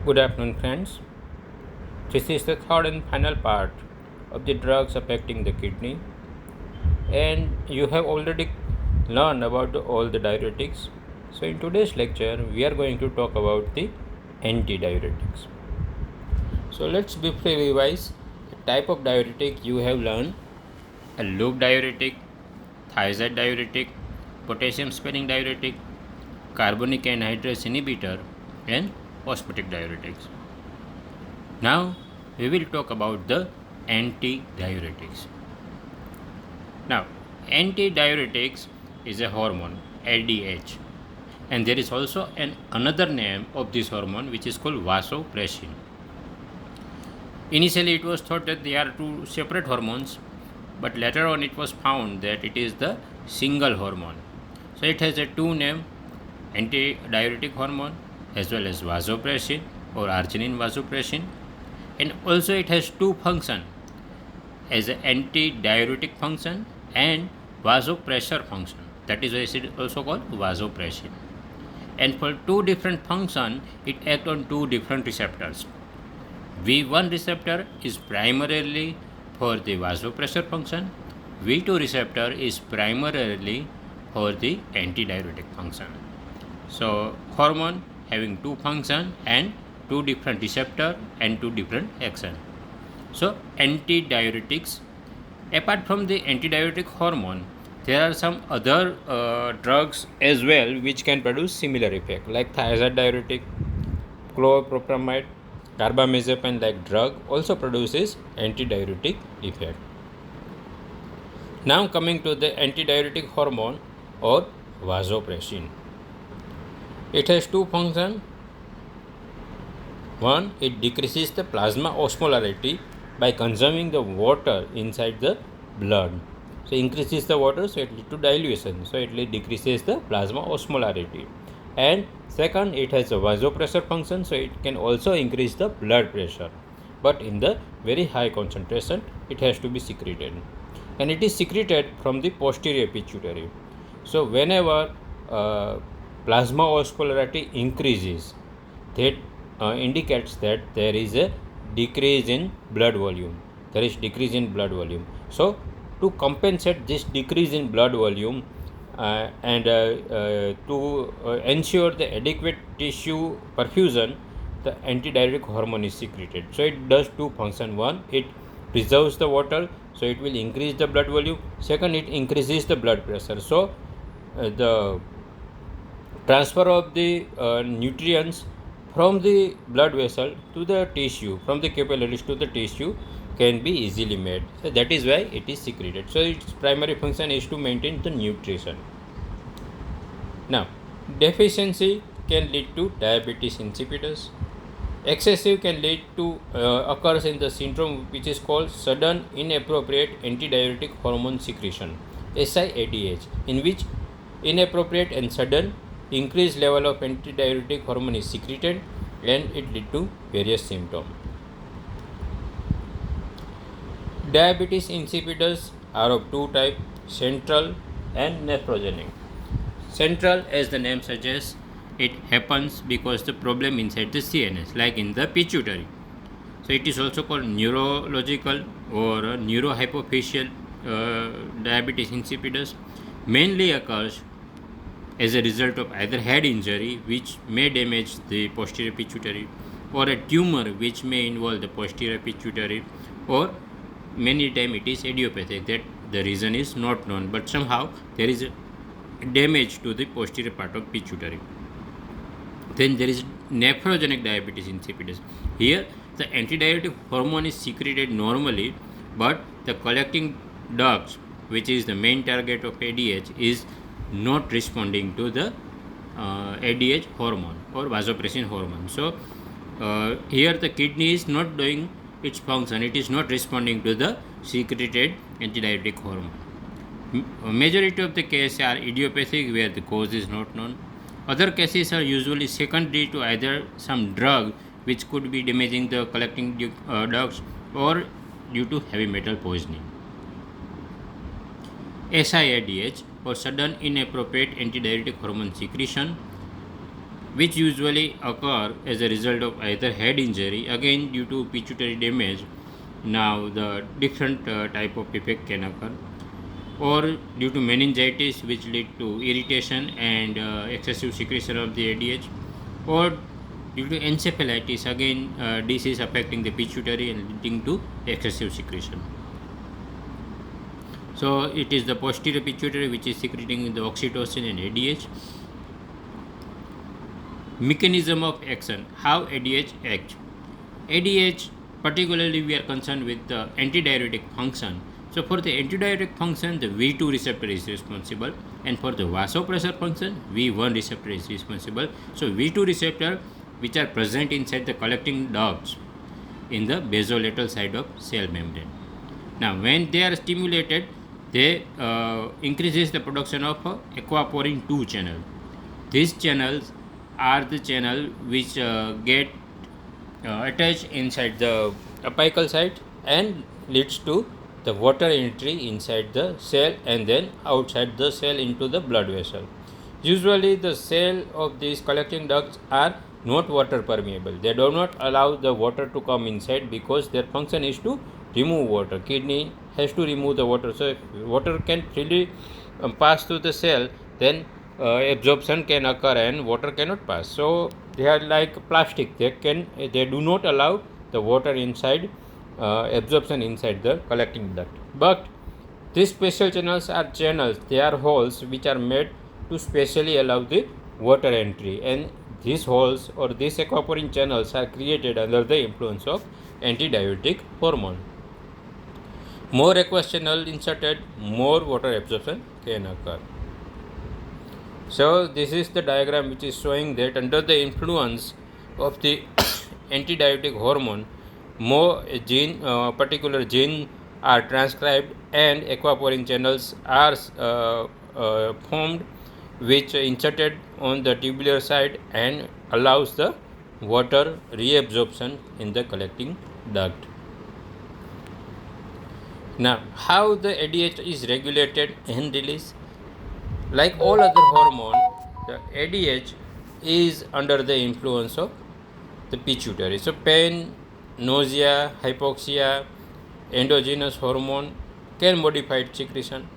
Good afternoon, friends. This is the third and final part of the drugs affecting the kidney, and you have already learned about all the diuretics. So, in today's lecture, we are going to talk about the antidiuretics. So, let's briefly revise the type of diuretic you have learned: a loop diuretic, thiazide diuretic, potassium sparing diuretic, carbonic anhydrase inhibitor, and osmotic diuretics. Now we will talk about the antidiuretics. Now, antidiuretics is a hormone, ADH, and there is also another name of this hormone which is called vasopressin. Initially, it was thought that they are two separate hormones, but later on it was found that it is the single hormone. So it has a two name, antidiuretic hormone as well as vasopressin or arginine vasopressin, and also it has two functions as an antidiuretic function and vasopressor function. That is why it is also called vasopressin. And for two different functions, it acts on two different receptors. V1 receptor is primarily for the vasopressor function. V2 receptor is primarily for the antidiuretic function. So hormone having two functions and two different receptor and two different action. So antidiuretics, apart from the antidiuretic hormone, there are some other drugs as well which can produce similar effect, like thiazide diuretic, chlorpropamide, carbamazepine like drug also produces antidiuretic effect. Now coming to the antidiuretic hormone or vasopressin. It has two functions. One, it decreases the plasma osmolarity by consuming the water inside the blood. So increases the water, so it leads to dilution. So it decreases the plasma osmolarity. And second, it has a vasopressor function, so it can also increase the blood pressure. But in the very high concentration, it has to be secreted. And it is secreted from the posterior pituitary. So whenever plasma osmolarity increases, that indicates that there is a decrease in blood volume. There is decrease in blood volume. So to compensate this decrease in blood volume and to ensure the adequate tissue perfusion, the antidiuretic hormone is secreted. So it does two functions. One, it preserves the water, so it will increase the blood volume. Second, it increases the blood pressure. So the transfer of the nutrients from the blood vessel to the tissue, from the capillaries to the tissue, can be easily made. So that is why it is secreted. So its primary function is to maintain the nutrition. Now, deficiency can lead to diabetes insipidus. Excessive can lead to occurs in the syndrome which is called sudden inappropriate antidiuretic hormone secretion, SIADH, in which inappropriate and sudden increased level of antidiuretic hormone is secreted, and it lead to various symptoms. Diabetes insipidus are of two types, central and nephrogenic. Central, as the name suggests, it happens because the problem inside the CNS, like in the pituitary. So it is also called neurological or neurohypophyseal diabetes insipidus. Mainly occurs as a result of either head injury, which may damage the posterior pituitary, or a tumor which may involve the posterior pituitary, or many times it is idiopathic, that the reason is not known, but somehow there is a damage to the posterior part of pituitary. Then there is nephrogenic diabetes insipidus. Here the antidiuretic hormone is secreted normally, but the collecting ducts, which is the main target of ADH, is not responding to the ADH hormone or vasopressin hormone. So here the kidney is not doing its function, it is not responding to the secreted antidiuretic hormone. Majority of the cases are idiopathic where the cause is not known. Other cases are usually secondary to either some drug which could be damaging the collecting ducts or due to heavy metal poisoning. SIADH or sudden inappropriate antidiuretic hormone secretion which usually occur as a result of either head injury, again due to pituitary damage. Now the different type of effect can occur, or due to meningitis, which lead to irritation and excessive secretion of the ADH, or due to encephalitis, again disease affecting the pituitary and leading to excessive secretion. So it is the posterior pituitary which is secreting the oxytocin and ADH. Mechanism of action, how ADH acts. ADH, particularly we are concerned with the antidiuretic function. So for the antidiuretic function, the V2 receptor is responsible, and for the vasopressor function, V1 receptor is responsible. So V2 receptor, which are present inside the collecting ducts in the basolateral side of cell membrane. Now when they are stimulated, they increases the production of aquaporin 2 channel. These channels are the channel which get attached inside the apical site and leads to the water entry inside the cell and then outside the cell into the blood vessel. Usually the cell of these collecting ducts are not water permeable. They do not allow the water to come inside because their function is to remove water. Kidney has to remove the water. So if water can freely pass through the cell, then absorption can occur and water cannot pass. So they are like plastic. They do not allow the water inside, absorption inside the collecting duct. But these special channels are channels. They are holes which are made to specially allow the water entry, and these holes or these aquaporin channels are created under the influence of antidiuretic hormone. More aqueous channel inserted, more water absorption can occur. So this is the diagram which is showing that under the influence of the antidiuretic hormone, more particular gene are transcribed and aquaporin channels are formed, which inserted on the tubular side and allows the water reabsorption in the collecting duct. Now, how the ADH is regulated and released? Like all other hormone, the ADH is under the influence of the pituitary. So pain, nausea, hypoxia, endogenous hormone can modify its secretion.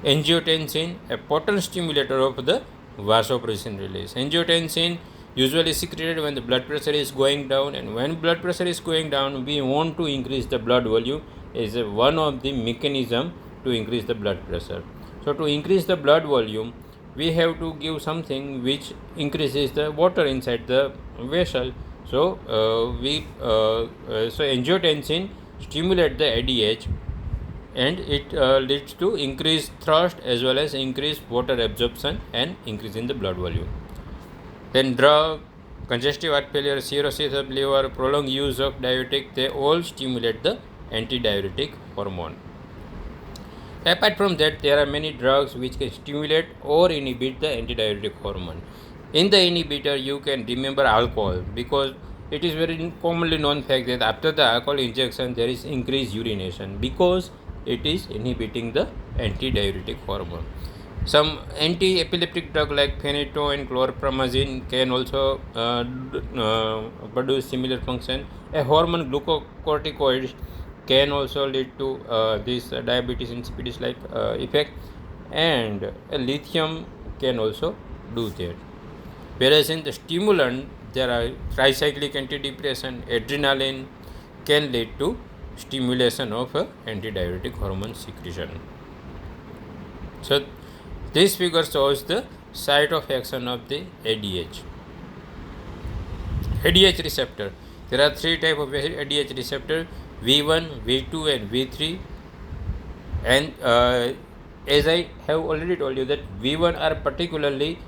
Angiotensin, a potent stimulator of the vasopressin release. Angiotensin usually secreted when the blood pressure is going down, and when blood pressure is going down, we want to increase the blood volume is one of the mechanism to increase the blood pressure. So to increase the blood volume, we have to give something which increases the water inside the vessel. So angiotensin stimulate the ADH, and it leads to increased thrust as well as increased water absorption and increase in the blood volume. Then drug, congestive heart failure, cirrhosis of liver, prolonged use of diuretic, they all stimulate the antidiuretic hormone. Apart from that, there are many drugs which can stimulate or inhibit the antidiuretic hormone. In the inhibitor, you can remember alcohol, because it is very commonly known fact that after the alcohol injection there is increased urination because it is inhibiting the antidiuretic hormone. Some anti-epileptic drug like phenytoin and chlorpromazine can also produce similar function. A hormone glucocorticoid can also lead to this diabetes insipidus like effect, and lithium can also do that. Whereas in the stimulant, there are tricyclic antidepressant, adrenaline can lead to stimulation of antidiuretic hormone secretion. So this figure shows the site of action of the ADH. ADH receptor. There are three types of ADH receptor: V1, V2 and V3. And as I have already told you that V1 are particularly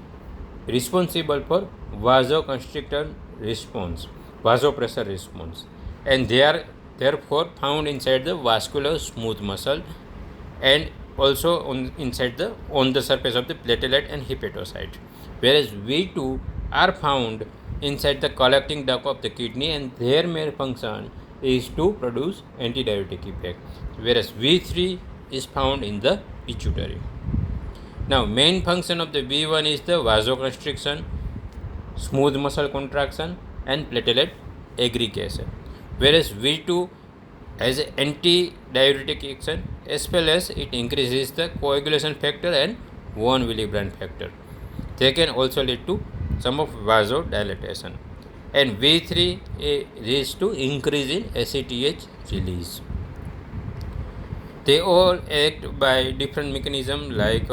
responsible for vasoconstrictor response, vasopressor response, and they are therefore found inside the vascular smooth muscle and also on the surface of the platelet and hepatocyte. Whereas V2 are found inside the collecting duct of the kidney, and their main function is to produce antidiuretic effect, whereas V3 is found in the pituitary. Now main function of the V1 is the vasoconstriction, smooth muscle contraction, and platelet aggregation. Whereas V2 has an anti-diuretic action as well as it increases the coagulation factor and von Willebrand factor. They can also lead to some of vasodilatation. And V3 leads to increase in ACTH release. They all act by different mechanism like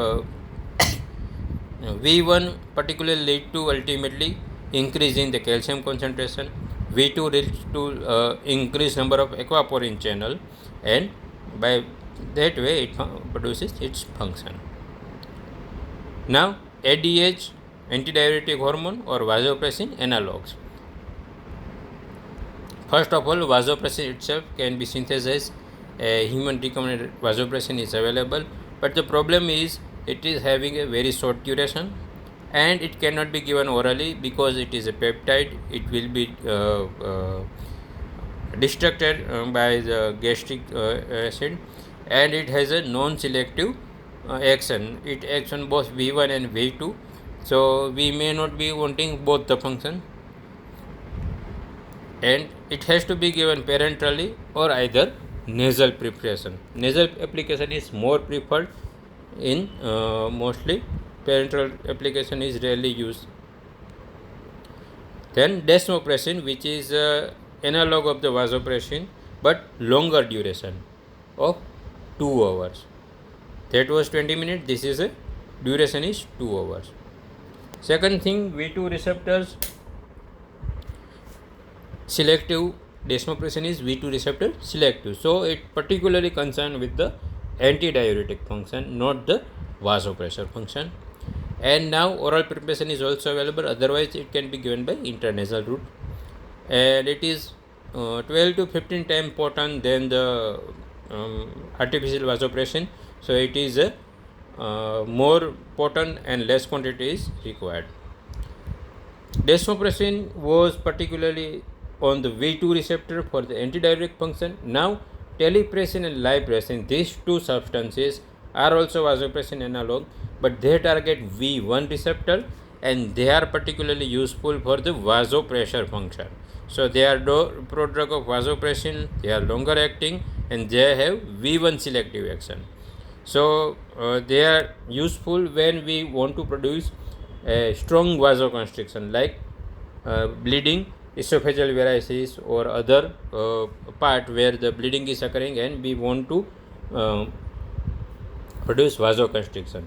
V1 particularly lead to ultimately increase in the calcium concentration. V2 leads to increase number of aquaporin channel, and by that way it produces its function. Now ADH, antidiuretic hormone or vasopressin analogs. First of all, vasopressin itself can be synthesized. A human recombinant vasopressin is available, but the problem is it is having a very short duration and it cannot be given orally because it is a peptide. It will be destructed by the gastric acid, and it has a non-selective action. It acts on both V1 and V2, so we may not be wanting both the function, and it has to be given parenterally or either nasal preparation. Nasal application is more preferred in mostly parenteral application is rarely used. Then desmopressin, which is analog of the vasopressin but longer duration of 2 hours. That was 20 minutes, this is a duration is 2 hours. Second thing, V2 receptors selective. Desmopressin is V2 receptor selective, so it particularly concerned with the antidiuretic function, not the vasopressor function. And now oral preparation is also available, otherwise it can be given by intranasal route, and it is 12 to 15 times potent than the artificial vasopressin, so it is more potent and less quantity is required. Desmopressin was particularly on the V2 receptor for the antidiuretic function. Now telepressin and lipressin, these two substances are also vasopressin analog, but they target V1 receptor and they are particularly useful for the vasopressor function. So they are prodrug of vasopressin, they are longer acting and they have V1 selective action. So they are useful when we want to produce a strong vasoconstriction like bleeding, esophageal varices or other part where the bleeding is occurring and we want to produce vasoconstriction.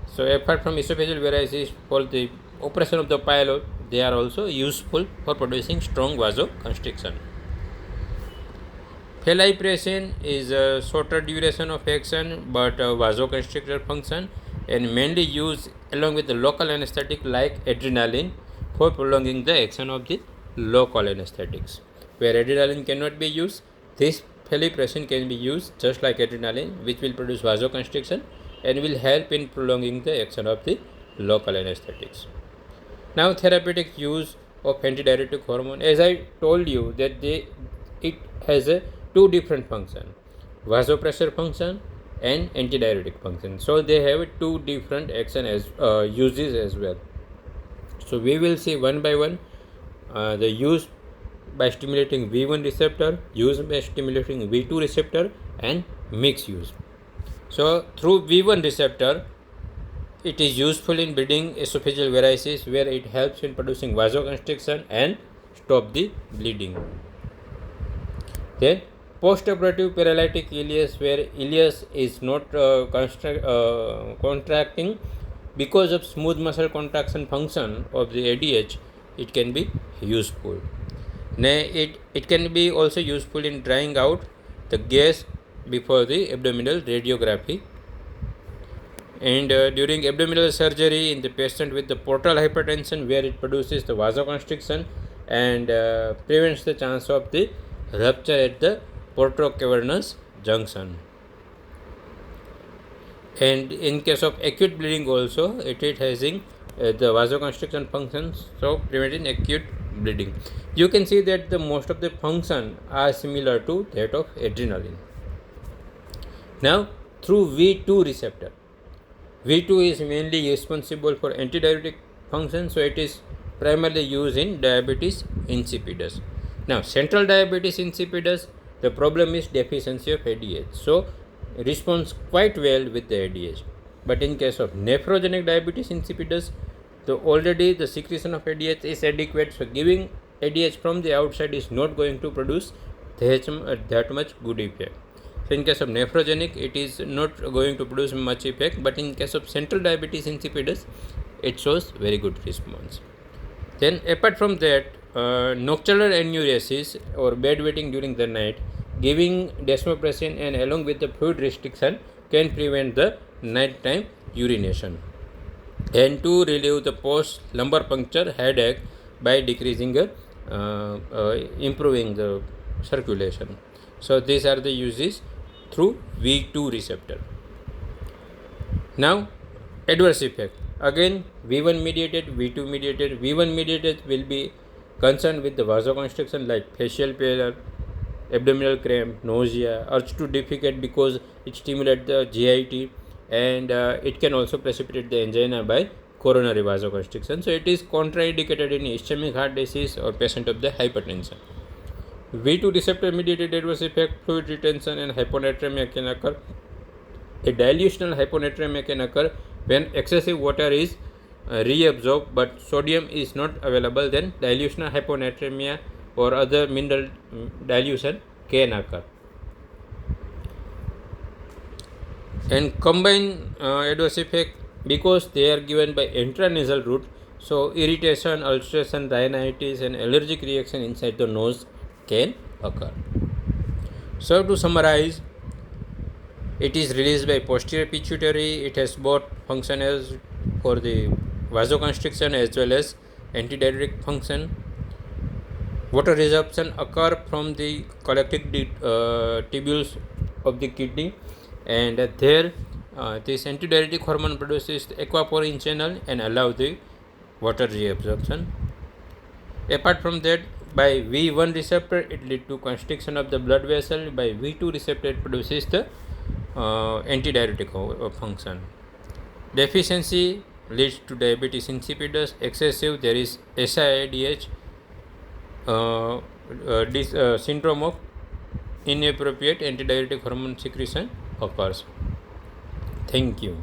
So apart from esophageal varices, for the operation of the pylori, they are also useful for producing strong vasoconstriction. Felipressin is a shorter duration of action but vasoconstrictor function and mainly used along with the local anesthetic like adrenaline for prolonging the action of the local anesthetics. Where adrenaline cannot be used, this felipressin can be used just like adrenaline, which will produce vasoconstriction and will help in prolonging the action of the local anesthetics. Now therapeutic use of antidiuretic hormone, as I told you that it has a two different function, vasopressor function and antidiuretic function. So they have two different action as uses as well. So we will see one by one the use by stimulating V1 receptor, use by stimulating V2 receptor and mixed use. So through V1 receptor, it is useful in bleeding esophageal varices where it helps in producing vasoconstriction and stop the bleeding. Then postoperative paralytic ileus, where ileus is not contracting because of smooth muscle contraction function of the ADH, it can be useful. It can be also useful in drying out the gas before the abdominal radiography. And during abdominal surgery in the patient with the portal hypertension, where it produces the vasoconstriction and prevents the chance of the rupture at the portocavernous junction. And in case of acute bleeding also, it is having the vasoconstriction functions, so preventing acute bleeding. You can see that the most of the function are similar to that of adrenaline. Now through V2 receptor, V2 is mainly responsible for antidiuretic function, so it is primarily used in diabetes insipidus. Now, central diabetes insipidus, the problem is deficiency of ADH. So, responds quite well with the ADH. But in case of nephrogenic diabetes insipidus, already the secretion of ADH is adequate. So, giving ADH from the outside is not going to produce that much good effect. So, in case of nephrogenic, it is not going to produce much effect. But in case of central diabetes insipidus, it shows very good response. Then, apart from that, nocturnal enuresis or bedwetting during the night, giving desmopressin and along with the fluid restriction can prevent the nighttime urination, and to relieve the post lumbar puncture headache by decreasing improving the circulation. So these are the uses through V2 receptor. Now, adverse effect. Again, V1 mediated, V2 mediated. V1 mediated will be concerned with the vasoconstriction like facial pallor, abdominal cramp, nausea, urge to defecate because it stimulates the GIT, and it can also precipitate the angina by coronary vasoconstriction. So it is contraindicated in ischemic heart disease or patient of the hypertension. V2 receptor mediated adverse effect, fluid retention and hyponatremia can occur. A dilutional hyponatremia can occur when excessive water is reabsorbed but sodium is not available. Then dilutional hyponatremia or other mineral dilution can occur. And combined adverse effect, because they are given by intranasal route, so irritation, ulceration, rhinitis and allergic reaction inside the nose can occur. So to summarize, it is released by posterior pituitary. It has both function as for the vasoconstriction as well as antidiuretic function. Water resorption occur from the collecting tubules of the kidney, and there this antidiuretic hormone produces the aquaporin channel and allow the water reabsorption. Apart from that, by V1 receptor it leads to constriction of the blood vessel. By V2 receptor it produces the antidiuretic function. Deficiency leads to diabetes insipidus. Excessive, there is SIADH, syndrome of inappropriate antidiuretic hormone secretion occurs. Thank you.